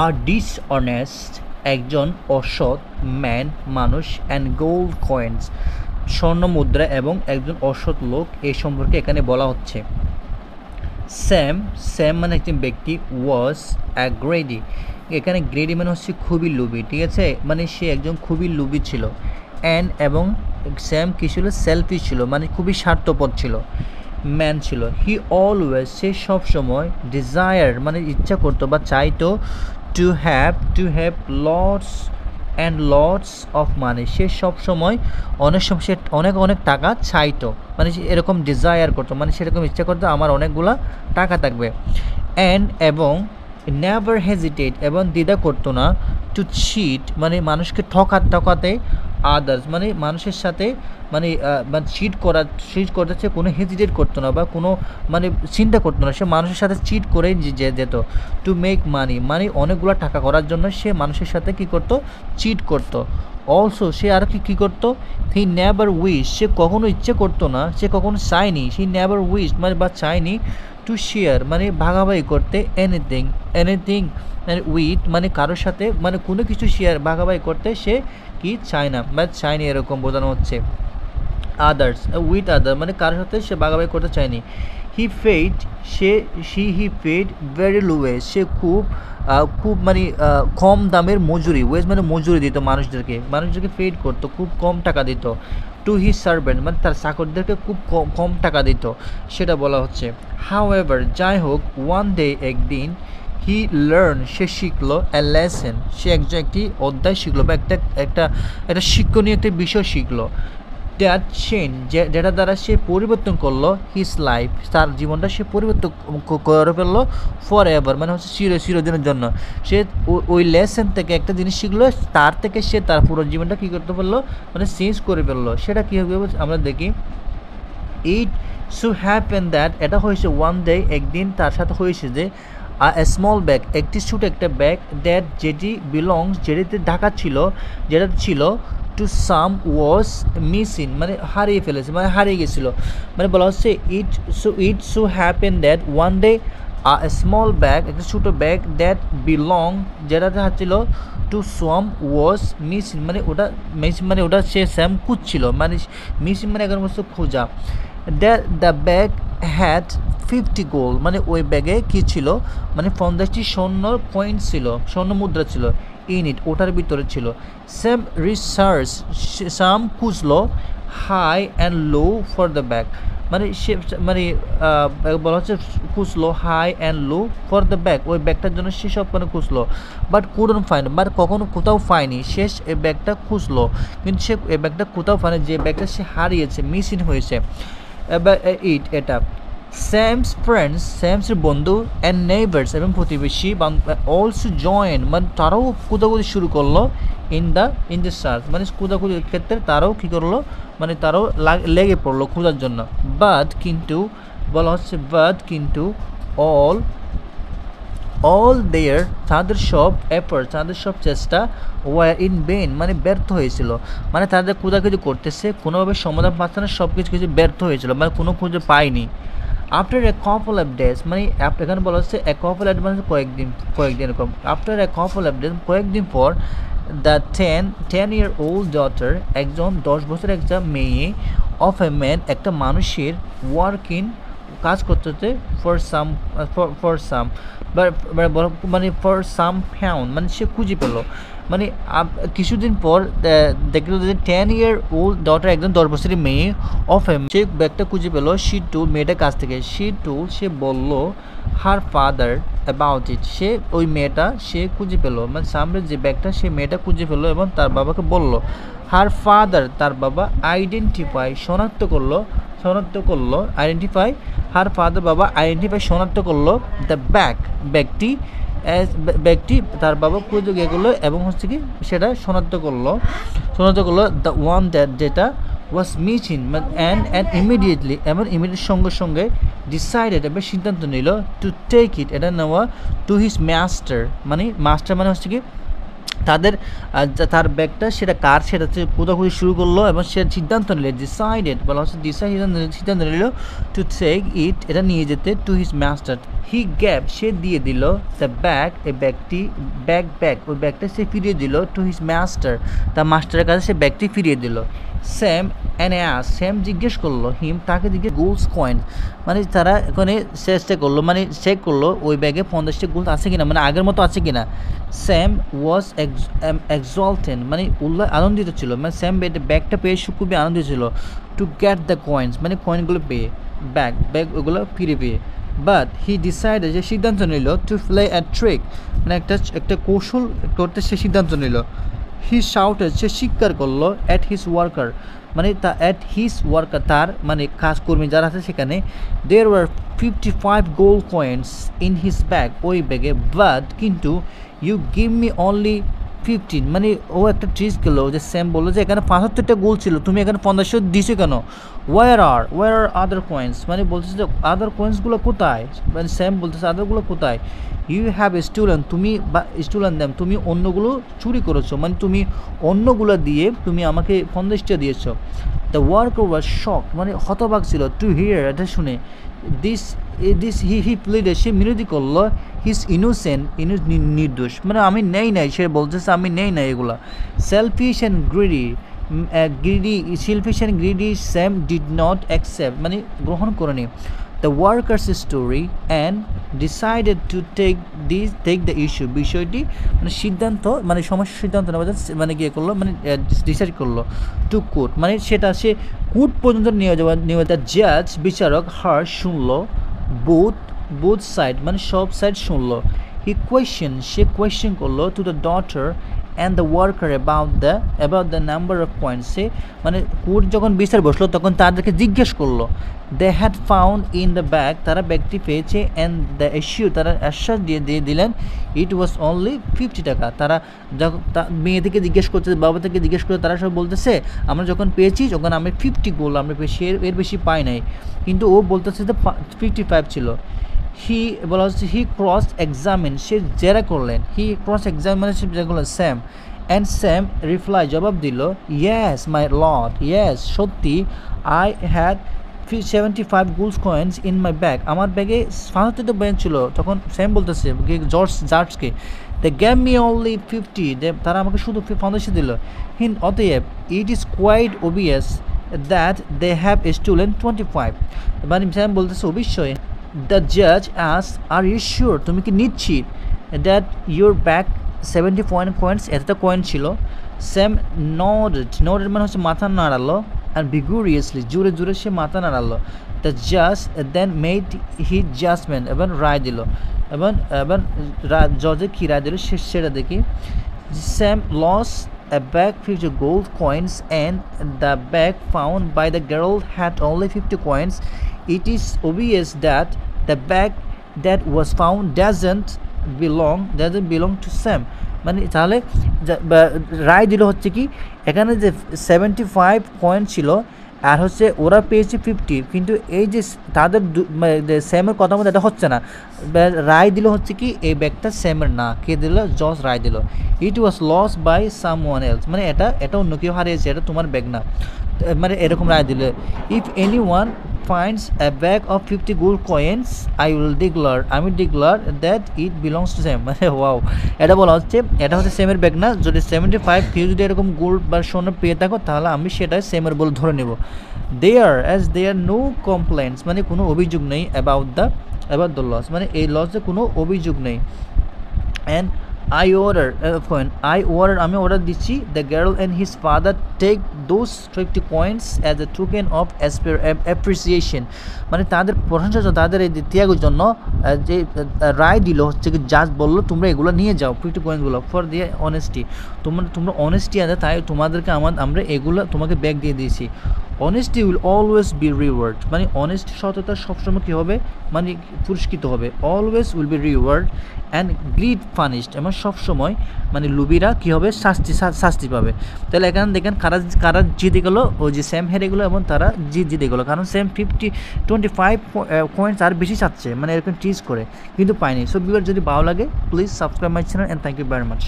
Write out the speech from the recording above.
আ dishonest একজন অসৎ man মানুষ অ্যান্ড গোল্ড কয়েন্স স্বর্ণ মুদ্রা এবং একজন অসৎ লোক এই সম্পর্কে এখানে বলা হচ্ছে। স্যাম স্যাম মানে একজন ব্যক্তি ওয়াজ গ্রেডি। এখানে গ্রেডি মানে হচ্ছে খুবই লোভী, ঠিক আছে, মানে সে একজন খুবই লোভী ছিল। অ্যান্ড এবং স্যাম কী ছিল, সেলফিশ ছিল, মানে খুবই স্বার্থপর ছিল, ম্যান ছিল। হি অলওয়েজ সে সবসময় ডিজায়ার মানে ইচ্ছা করতো বা চাইতো to have lots and lots of money. সে সবসময় অনেক সময় সে অনেক অনেক টাকা চাইতো, মানে সে এরকম ডিজায়ার করতো, মানে সেরকম ইচ্ছা করতো আমার অনেকগুলা টাকা থাকবে। অ্যান্ড এবং নেভার হেজিটেট এবং দ্বিধা করতো না টু চিট মানে মানুষকে ঠকাতে আদার্স মানে মানুষের সাথে মানে চিট করতে কোনো হেজিটেট করতো না বা কোনো মানে চিন্তা করতো না, সে মানুষের সাথে চিট করেই যেত। টু মেক মানি অনেকগুলো টাকা করার জন্য সে মানুষের সাথে কী করতো, চিট করতো। অলসো সে আর কি করতো, হি নেভার উইশ সে কখনো ইচ্ছে করতো না, সে কখনো চায়নি, হি নেভার উইশ মানে বা চায়নি টু শেয়ার মানে ভাগাভাগি করতে এনিথিং উইথ মানে কারোর সাথে মানে কোনো কিছু শেয়ার ভাগাভাগি করতে সে কি চায় না বা চায়নি, এরকম বোঝানো হচ্ছে। আদার্স উইথ আদার মানে কারোর সাথে সে ভাগাভাগি করতে চায়নি। He paid very low wages সে খুব মানে কম দামের মজুরি, ওয়েজ মানে মজুরি দিত মানুষদেরকে পেড করতো, খুব কম টাকা দিত। টু হি সার্ভেন্ট মানে তার চাকরদেরকে খুব কম টাকা দিত, সেটা বলা হচ্ছে। হাউএভার যাই হোক, ওয়ান ডে একদিন হি লার্ন সে শিখলো এ লেসন সে একটি অধ্যায় শিখলো বা একটা শিক্ষণীয় একটা বিষয় শিখলো। দ্যাট চেঞ্জ যেটা দ্বারা সে পরিবর্তন করলো হিজ লাইফ তার জীবনটা সে পরিবর্তন করে ফেললো ফর এভার মানে হচ্ছে চিরদিনের জন্য। সে ওই লেসন থেকে একটা জিনিস শিখলো, তার থেকে সে তার পুরো জীবনটা কী করতে পারলো মানে চেঞ্জ করে ফেললো। সেটা কী হবে আমরা দেখি। ইট সো হ্যাপেন দ্যাট এটা হয়েছে ওয়ান ডে একদিন তার সাথে হয়েছে যে এ স্মল ব্যাগ একটি ছোট একটা ব্যাগ দ্যাট যেটি বিলংস যেটা ছিল টু সাম ওয়াজ মিসিং মানে হারিয়ে ফেলেছে মানে হারিয়ে গেছিলো। মানে বলা হচ্ছে it so happen that one day small bag একটা ছোটো ব্যাগ দ্যাট বিলং যেটা ছিল টু সাম ওয়াজ মিসিং মানে ওটা সে স্যাম খুঁজছিল, মানে মিসিং মানে এখন বস্তু খোঁজা। দ্য ব্যাগ হ্যাড 50 গোল্ড মানে ওই ব্যাগে কী ছিল মানে 50টি স্বর্ণ কয়েন ছিল, স্বর্ণ মুদ্রা ছিল। ইন ইট ওটার ভিতরে ছিল। সাম খুঁজলো high and low for the bag মানে সে মানে বলা হচ্ছে খুঁজলো high and low for the bag ওই ব্যাগটার জন্য সে সব মানে খুঁজলো, বাট কুডন্ট ফাইন্ড বাট কখনো কোথাও পায়নি। শেষ এই ব্যাগটা খুঁজলো কিন্তু সে এই ব্যাগটা কোথাও পায়নি, যে ব্যাগটা সে হারিয়েছে মিসিং হয়েছে। এটা স্যামসের বন্ধু অ্যান্ড নেইবার্স এবং প্রতিবেশী অলসো জয়েন মানে তারাও কুদাকুদি শুরু করলো ইন দ্য সার্চ মানে কুদাকুদির ক্ষেত্রে তারাও কী করলো মানে তারাও লেগে পড়লো খোঁজার জন্য। কিন্তু বলা হচ্ছে কিন্তু অল দেয়ার তাদের সব এফর্ট তাদের সব চেষ্টা ওয়ার ইন বেন মানে ব্যর্থ হয়েছিল, মানে তাদের খোঁজাখুঁজি করতেছে কোনোভাবে সমাধান পাচ্ছে না, সব কিছু ব্যর্থ হয়েছিল মানে কোনো খুঁজে পায়নি। After a couple of days মানে এখানে বলা হচ্ছে এ কাপল অফ মানে কয়েকদিন এরকম। After a couple of days কয়েকদিন পর দ্য 10-year-old ডটার একজন 10 বছরের একটা মেয়ে অফ এ ম্যান একটা মানুষের ওয়ার্কিং কাজ করতে ফর সাম মানে ফর সাম ফাউন্ড মানে সে খুঁজে পেলো মানে কিছুদিন পর দেখলো যে 10-year-old ডটার একজন 10 বছরের মেয়ে অফ এম সে ব্যাগটা খুঁজে পেলো। মেয়েটার কাছ থেকে সে বলল হার ফাদার অ্যাবাউট ইট সে ওই মেয়েটা সে খুঁজে পেলো মানে সামনে যে ব্যাগটা সে মেয়েটা খুঁজে পেলো এবং তার বাবাকে বলল। হার ফাদার তার বাবা শনাক্ত করলো শনাক্ত করলো দ্য ব্যাগটি তার বাবা খুঁজে গিয়ে করলো এবং হচ্ছে কি সেটা শনাক্ত করলো দ্য ওয়ান দ্যাট যেটা ওয়াজ মিসিং অ্যান্ড ইমিডিয়েটলি এবং সঙ্গে সঙ্গে ডিসাইডেড এবার সিদ্ধান্ত নিল টু টেক ইট এটা নেওয়া টু হিজ মাস্টার মানে হচ্ছে কি তাদের তার ব্যাগটা সেটা কার সেটা খোঁজাখুঁজি শুরু করলো এবং সে সিদ্ধান্ত নিল ডিসাইডেড বলা হচ্ছে সিদ্ধান্ত নিল টু টেক ইট এটা নিয়ে যেতে to his master. He gave সে দিয়ে দিল দ্য ব্যাগ এই ব্যাগটি ব্যাগ ওই ব্যাগটা সে ফিরিয়ে দিল টু হিজ মাস্টার তার মাস্টারের কাছে সে ব্যাগটি ফিরিয়ে দিল। স্যাম স্যাম জিজ্ঞেস করলো তাকে জিজ্ঞেস গোল্ডস কয়েন মানে তারা এখানে চেষ্টা করলো মানে চেক করলো ওই ব্যাগে 50টা গোল্ড আছে কিনা মানে আগের মতো আছে কিনা। স্যাম ওয়াজ এক্সল্টেড মানে আনন্দিত ছিল মানে স্যাম ব্যাগটা পেয়ে খুবই আনন্দিত ছিল টু গেট দ্য কয়েন্স মানে কয়েনগুলো পেয়ে ব্যাগ ওগুলো ফিরে পেয়ে। বাট হি ডিসাইডেড যে সিদ্ধান্ত নিল টু প্লে অ্যাট ট্রিক মানে একটা কৌশল করতে সে সিদ্ধান্ত নিল। হি শাউটেড সে চিৎকার করলো অ্যাট হিজ ওয়ার্কার মানে তার মানে কাজকর্মী যারা আছে সেখানে there were 55 gold coins in his bag ওই ব্যাগে বাট কিন্তু ইউ গিভ মি অনলি 15 মানে ও একটা ট্রিজ গেলো যে স্যাম বললো যে এখানে 75টা গোল্ড ছিল তুমি এখানে 1500 দিছো কেন। ওয়ার আর আদার কয়েন্স মানে বলতেছে যে আদার কয়েন্সগুলো কোথায় মানে স্যাম বলতেছে আদারগুলো কোথায়। ইউ হ্যাভ স্টুলেন তুমি বা স্টুলেন দ্যাম তুমি অন্যগুলো চুরি করেছো মানে তুমি অন্যগুলো দিয়ে তুমি আমাকে 50টা দিয়েছো। দ্য ওয়ার্কার ওয়াজ শক মানে হতবাক ছিল টু হিয়ার এটা শুনে দিস হি প্লেডেড সে মিনতি করলো হিজ ইনোসেন্ট নির্দোষ মানে আমি নেই নাই সে বলতেছে আমি নেই নাই এগুলা। Selfish and greedy Sam did not accept মানে গ্রহণ করেনি the workers story and decided to take the issue বিষয়টি মানে সিদ্ধান্ত মানে সমস্যার সিদ্ধান্ত নেওয়া মানে গিয়ে করলো মানে ডিসাইড করলো টু কোর্ট মানে সেটা সে কোর্ট পর্যন্ত নিয়ে দ্য জাজ বিচারক শুনলো বোথ সাইড মানে সব সাইড শুনলো। সে কোয়েশ্চেন করলো to the daughter and the worker about the number of points সে মানে কোর্ট যখন বিচার বসলো তখন তাদেরকে জিজ্ঞেস করলো they had found in the bag তারা ব্যাগটি পেয়েছে অ্যান্ড দ্য ইস্যু তারা আশ্বাস দিয়ে দিলেন ইট ওয়াজ অনলি 50 টাকা। তারা যখন মেয়ে থেকে জিজ্ঞেস করতে বাবা থেকে জিজ্ঞেস করে তারা সব বলতেছে আমরা যখন পেয়েছি যখন আমি 50 গোল্ড আমরা পেয়েছি এর বেশি পাই নাই কিন্তু ও বলতেছে যে 55 ছিল। বলা হচ্ছে হি ক্রস এক্সামিন সে জেরা করলেন স্যাম অ্যান্ড স্যাম রিপ্লাই জবাব দিল ইয়েস মাই লর্ড ইয়েস সত্যি I had 75 gold coins in my bag আমার ব্যাগে 75টা ব্যাগ ছিল। তখন স্যাম বলতেছে জাজকে দে গ্যাভ মি অনলি 50 তারা আমাকে শুধু 50 দিল। অতএব it is quite obvious that they have stolen 25 মানে স্যাম বলতেছে অবশ্যই। দ্য জাজ আর ইউ শিওর তুমি কি নিশ্চিত দ্যাট ইউর ব্যাগ 70 কয়েন্স এতটা কয়েন ছিল। স্যাম নডেড মানে হচ্ছে মাথা নাড়ালো and vigorously জোরে সে মাথা নাড়ালো। দ্য জাজ দেন মেড হি জাজমেন্ট এবং রায় দিল এবং জজে কী রায় দিল সেটা দেখি। Sam lost a bag 50 gold coins and the bag found by the girl had only 50 coins. It is obvious that the bag that was found doesn't belong to Sam. মানে তাহলে রায় দিল হচ্ছে কি এখানে যে 75 কয়েন ছিল আর হচ্ছে ওরা পেয়েছে 50 কিন্তু এই যে তাদের স্যামের কথা মতো এটা হচ্ছে না রায় দিল হচ্ছে কি এই ব্যাগটা স্যামের না কে দিল জজ রায় দিল ইট ওয়াজ লস বাই সামওয়ান এলস মানে এটা অন্য কেউ হারিয়েছে এটা তোমার ব্যাগ না মানে এরকম রায় দিল। If anyone finds a bag of 50 gold coins আমি declare that it belongs to Sam মানে ওয়াও এটা বলা হচ্ছে এটা হচ্ছে সেমের ব্যাগ না যদি 75 কেউ যদি এরকম গোল্ড বা সোনা পেয়ে থাকো তাহলে আমি সেটা সেমের বলে ধরে নেব। দেয়ার নো কমপ্লেন্টস মানে কোনো অভিযোগ নেই অ্যাবাউট দ্য লস মানে এই লসে কোনো অভিযোগ নেই। অ্যান্ড I order আমি অর্ডার দিচ্ছি the girl and his father take those 50 coins as a token of appreciation মানে তাদের প্রশংসা তাদের এই ত্যাগের জন্য যে রায় দিল হচ্ছে কি জাজ বললো তোমরা এগুলো নিয়ে যাও 50 কয়েনগুলো ফর দিয়ে অনেস্টি তোমরা অনেস্টি আছে তাই তোমাদেরকে আমরা এগুলো তোমাকে ব্যাগ দিয়ে দিয়েছি। Honesty will always be reward মানে অনেস্টি সততা সবসময় কী হবে মানে পুরস্কৃত হবে always will be reward and greed punished এবং সবসময় মানে লুবিরা কী হবে শাস্তি পাবে। তাহলে এখানে দেখেন কারা জিতে গেলো ওই যে স্যাম হেরে গেলো এবং তারা জিতে গেলো কারণ স্যাম 25 কয়েন্স আর বেশি চাচ্ছে মানে এরকম টিজ করে কিন্তু পায়নি। সো ভিউয়ার যদি ভালো লাগে please subscribe my channel and thank you very much.